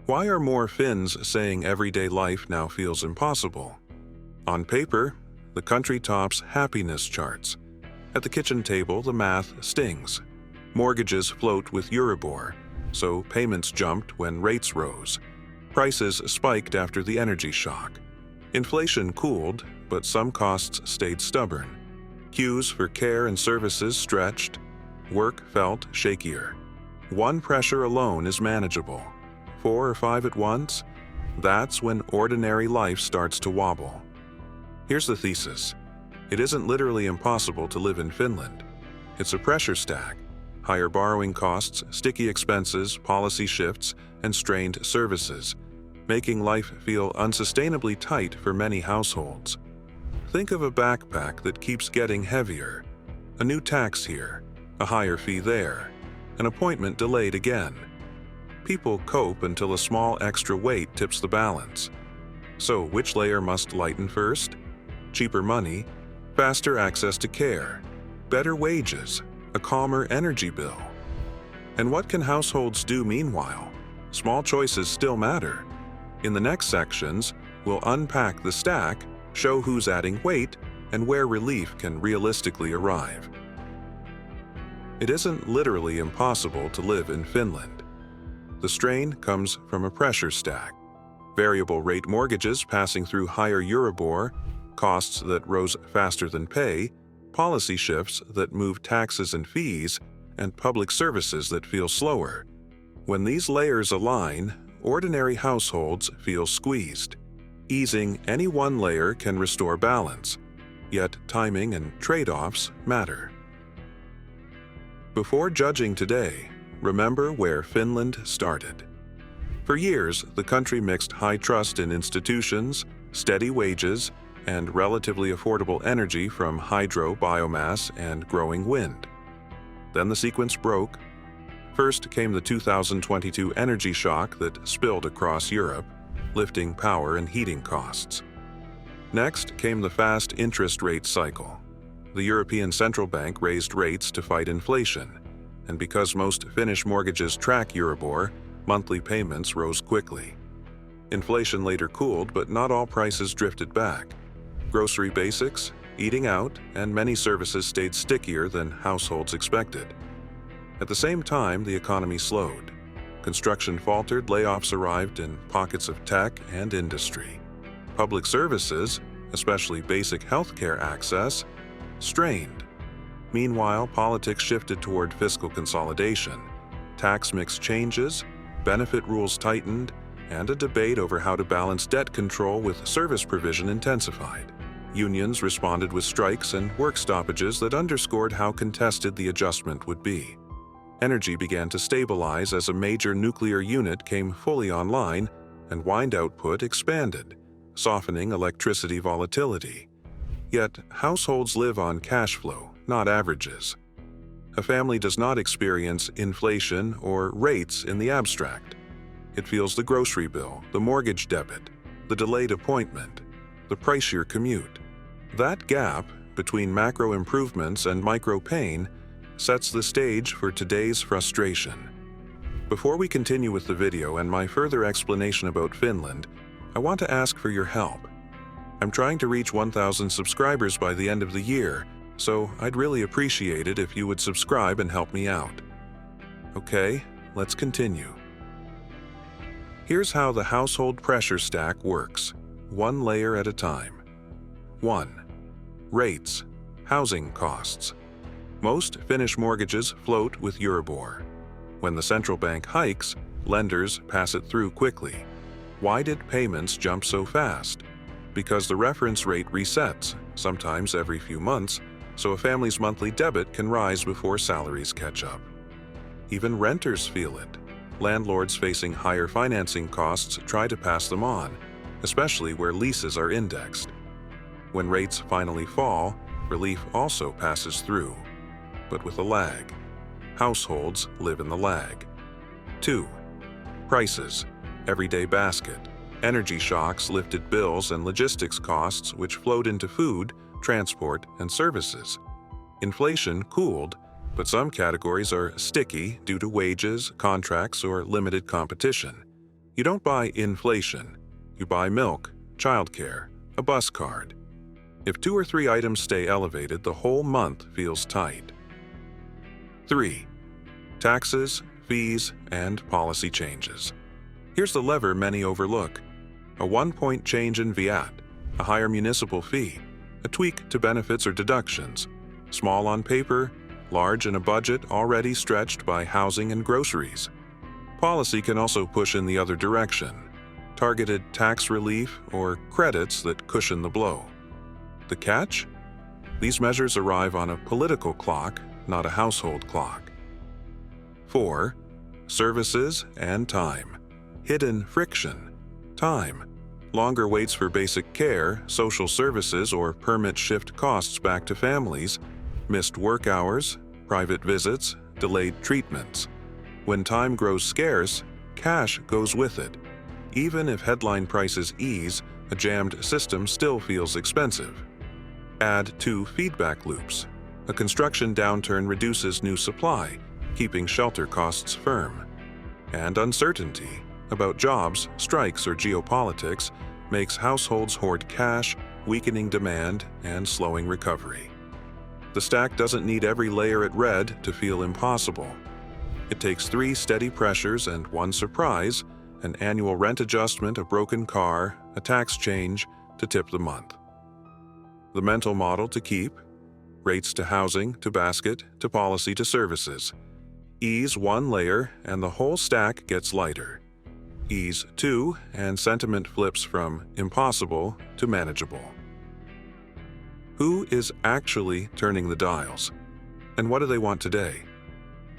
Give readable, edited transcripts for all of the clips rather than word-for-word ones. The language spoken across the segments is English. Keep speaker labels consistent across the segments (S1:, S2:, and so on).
S1: Why are more Finns saying everyday life now feels impossible? On paper, the country tops happiness charts. At the kitchen table, the math stings. Mortgages float with Euribor, so payments jumped when rates rose. Prices spiked after the energy shock. Inflation cooled, but some costs stayed stubborn. Queues for care and services stretched. Work felt shakier. One pressure alone is manageable. 4 or 5 at once? That's when ordinary life starts to wobble. Here's the thesis. It isn't literally impossible to live in Finland. It's a pressure stack. Higher borrowing costs, sticky expenses, policy shifts, and strained services, making life feel unsustainably tight for many households. Think of a backpack that keeps getting heavier. A new tax here, a higher fee there, an appointment delayed again. People cope until a small extra weight tips the balance. So which layer must lighten first? Cheaper money, faster access to care, better wages, a calmer energy bill. And what can households do meanwhile? Small choices still matter. In the next sections, we'll unpack the stack, show who's adding weight, and where relief can realistically arrive. It isn't literally impossible to live in Finland. The strain comes from a pressure stack. Variable rate mortgages passing through higher Euribor, costs that rose faster than pay, policy shifts that move taxes and fees, and public services that feel slower. When these layers align, ordinary households feel squeezed. Easing any one layer can restore balance, yet timing and trade-offs matter. Before judging today, remember where Finland started. For years, the country mixed high trust in institutions, steady wages, and relatively affordable energy from hydro, biomass, and growing wind. Then the sequence broke. First came the 2022 energy shock that spilled across Europe, lifting power and heating costs. Next came the fast interest rate cycle. The European Central Bank raised rates to fight inflation, and because most Finnish mortgages track Euribor, monthly payments rose quickly. Inflation later cooled, but not all prices drifted back. Grocery basics, eating out, and many services stayed stickier than households expected. At the same time, the economy slowed. Construction faltered, layoffs arrived in pockets of tech and industry. Public services, especially basic healthcare access, strained. Meanwhile, politics shifted toward fiscal consolidation. Tax mix changes, benefit rules tightened, and a debate over how to balance debt control with service provision intensified. Unions responded with strikes and work stoppages that underscored how contested the adjustment would be. Energy began to stabilize as a major nuclear unit came fully online, and wind output expanded, softening electricity volatility. Yet, households live on cash flow, not averages. A family does not experience inflation or rates in the abstract. It feels the grocery bill, the mortgage debit, the delayed appointment, the pricier commute. That gap between macro improvements and micro pain sets the stage for today's frustration. Before we continue with the video and my further explanation about Finland, I want to ask for your help. I'm trying to reach 1,000 subscribers by the end of the year, so I'd really appreciate it if you would subscribe and help me out. Okay, let's continue. Here's how the household pressure stack works, one layer at a time. 1. Rates, housing costs. Most Finnish mortgages float with Euribor. When the central bank hikes, lenders pass it through quickly. Why did payments jump so fast? Because the reference rate resets, sometimes every few months, so a family's monthly debit can rise before salaries catch up. Even renters feel it. Landlords facing higher financing costs try to pass them on, especially where leases are indexed. When rates finally fall, relief also passes through, but with a lag. Households live in the lag. 2. Prices, everyday basket. Energy shocks lifted bills and logistics costs which flowed into food, transport, and services. Inflation cooled, but some categories are sticky due to wages, contracts, or limited competition. You don't buy inflation. You buy milk, childcare, a bus card. If 2 or 3 items stay elevated, the whole month feels tight. 3. Taxes, fees, and policy changes. Here's the lever many overlook. A 1-point change in VAT, a higher municipal fee, a tweak to benefits or deductions, small on paper, large in a budget already stretched by housing and groceries. Policy can also push in the other direction, targeted tax relief or credits that cushion the blow. The catch? These measures arrive on a political clock, not a household clock. 4. Services and time. Hidden friction. Time. Longer waits for basic care, social services, or permit shift costs back to families, missed work hours, private visits, delayed treatments. When time grows scarce, cash goes with it. Even if headline prices ease, a jammed system still feels expensive. Add 2 feedback loops. A construction downturn reduces new supply, keeping shelter costs firm. And uncertainty about jobs, strikes, or geopolitics makes households hoard cash, weakening demand and slowing recovery. The stack doesn't need every layer at red to feel impossible. It takes 3 steady pressures and 1 surprise, an annual rent adjustment, a broken car, a tax change, to tip the month. The mental model to keep: rates to housing, to basket, to policy, to services. Ease 1 layer and the whole stack gets lighter. Ease 2 and sentiment flips from impossible to manageable. Who is actually turning the dials? And what do they want today?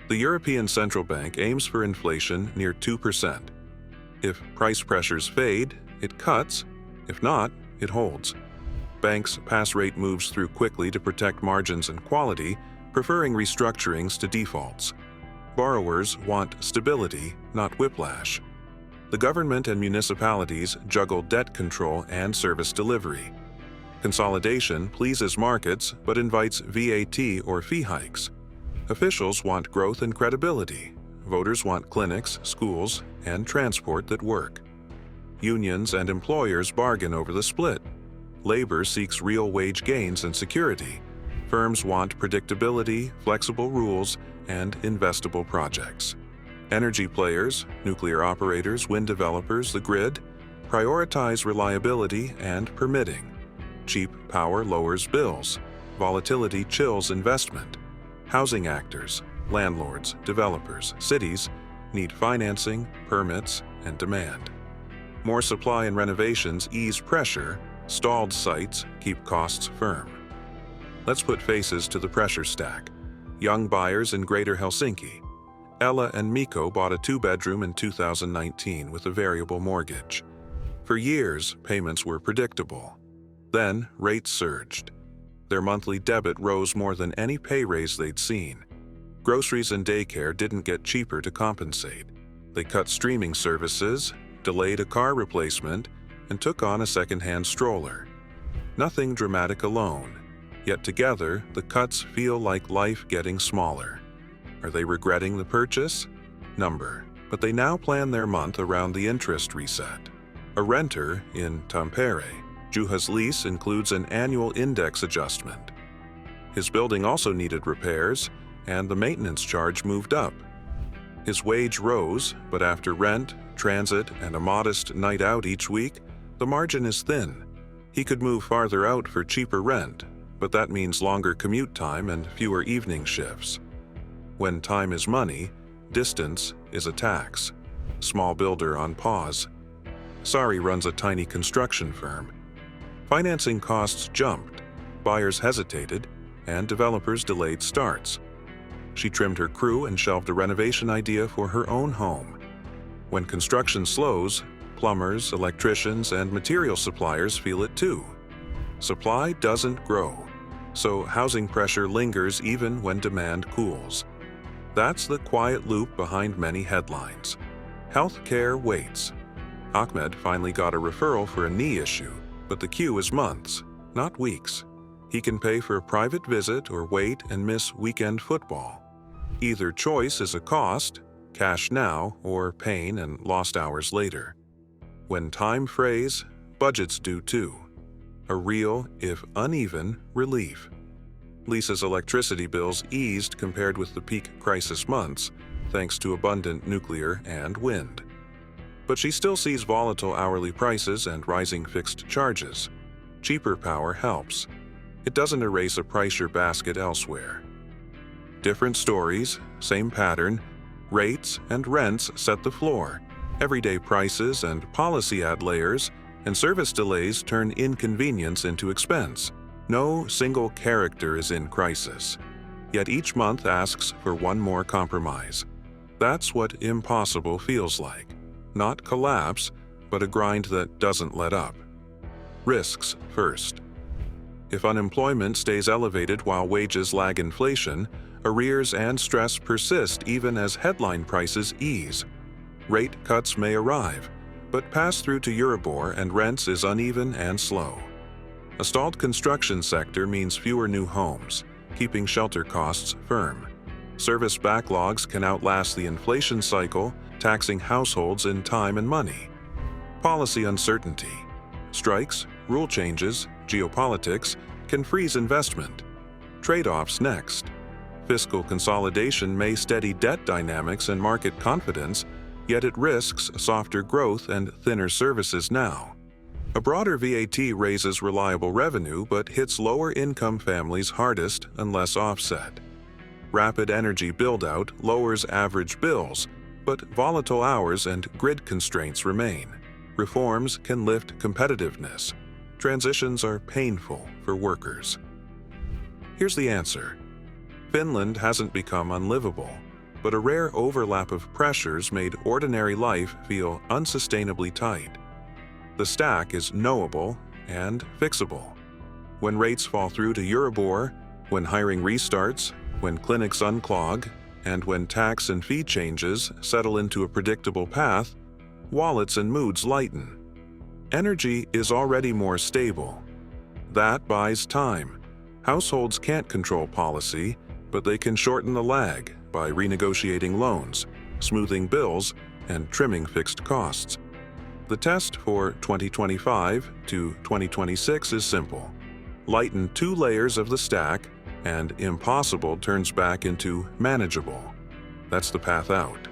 S1: The European Central Bank aims for inflation near 2%. If price pressures fade, it cuts. If not, it holds. Banks pass rate moves through quickly to protect margins and quality, preferring restructurings to defaults. Borrowers want stability, not whiplash. The government and municipalities juggle debt control and service delivery. Consolidation pleases markets but invites VAT or fee hikes. Officials want growth and credibility. Voters want clinics, schools, and transport that work. Unions and employers bargain over the split. Labor seeks real wage gains and security. Firms want predictability, flexible rules, and investable projects. Energy players, nuclear operators, wind developers, the grid, prioritize reliability and permitting. Cheap power lowers bills. Volatility chills investment. Housing actors, landlords, developers, cities need financing, permits, and demand. More supply and renovations ease pressure. Stalled sites keep costs firm. Let's put faces to the pressure stack. Young buyers in Greater Helsinki. Ella and Mikko bought a 2-bedroom in 2019 with a variable mortgage. For years, payments were predictable. Then, rates surged. Their monthly debit rose more than any pay raise they'd seen. Groceries and daycare didn't get cheaper to compensate. They cut streaming services, delayed a car replacement, and took on a second-hand stroller. Nothing dramatic alone, yet together the cuts feel like life getting smaller. Are they regretting the purchase? Number, but they now plan their month around the interest reset. A renter in Tampere, Juha's lease includes an annual index adjustment. His building also needed repairs, and the maintenance charge moved up. His wage rose, but after rent, transit, and a modest night out each week, the margin is thin. He could move farther out for cheaper rent, but that means longer commute time and fewer evening shifts. When time is money, distance is a tax. Small builder on pause. Sari runs a tiny construction firm. Financing costs jumped, buyers hesitated, and developers delayed starts. She trimmed her crew and shelved a renovation idea for her own home. When construction slows, plumbers, electricians, and material suppliers feel it too. Supply doesn't grow, so housing pressure lingers even when demand cools. That's the quiet loop behind many headlines. Healthcare waits. Ahmed finally got a referral for a knee issue, but the queue is months, not weeks. He can pay for a private visit or wait and miss weekend football. Either choice is a cost, cash now or pain and lost hours later. When time frays, budgets do too. A real, if uneven, relief. Lisa's electricity bills eased compared with the peak crisis months, thanks to abundant nuclear and wind. But she still sees volatile hourly prices and rising fixed charges. Cheaper power helps. It doesn't erase a pricier basket elsewhere. Different stories, same pattern. Rates and rents set the floor. Everyday prices and policy add layers, and service delays turn inconvenience into expense. No single character is in crisis. Yet each month asks for one more compromise. That's what impossible feels like. Not collapse, but a grind that doesn't let up. Risks first. If unemployment stays elevated while wages lag inflation, arrears and stress persist even as headline prices ease. Rate cuts may arrive, but pass-through to Euribor and rents is uneven and slow. A stalled construction sector means fewer new homes, keeping shelter costs firm. Service backlogs can outlast the inflation cycle, taxing households in time and money. Policy uncertainty. Strikes, rule changes, geopolitics can freeze investment. Trade-offs next. Fiscal consolidation may steady debt dynamics and market confidence, yet it risks softer growth and thinner services now. A broader VAT raises reliable revenue but hits lower-income families hardest unless offset. Rapid energy build-out lowers average bills, but volatile hours and grid constraints remain. Reforms can lift competitiveness. Transitions are painful for workers. Here's the answer. Finland hasn't become unlivable, but a rare overlap of pressures made ordinary life feel unsustainably tight. The stack is knowable and fixable. When rates fall through to Euribor, when hiring restarts, when clinics unclog, and when tax and fee changes settle into a predictable path, wallets and moods lighten. Energy is already more stable. That buys time. Households can't control policy, but they can shorten the lag by renegotiating loans, smoothing bills, and trimming fixed costs. The test for 2025 to 2026 is simple. Lighten 2 layers of the stack, and impossible turns back into manageable. That's the path out.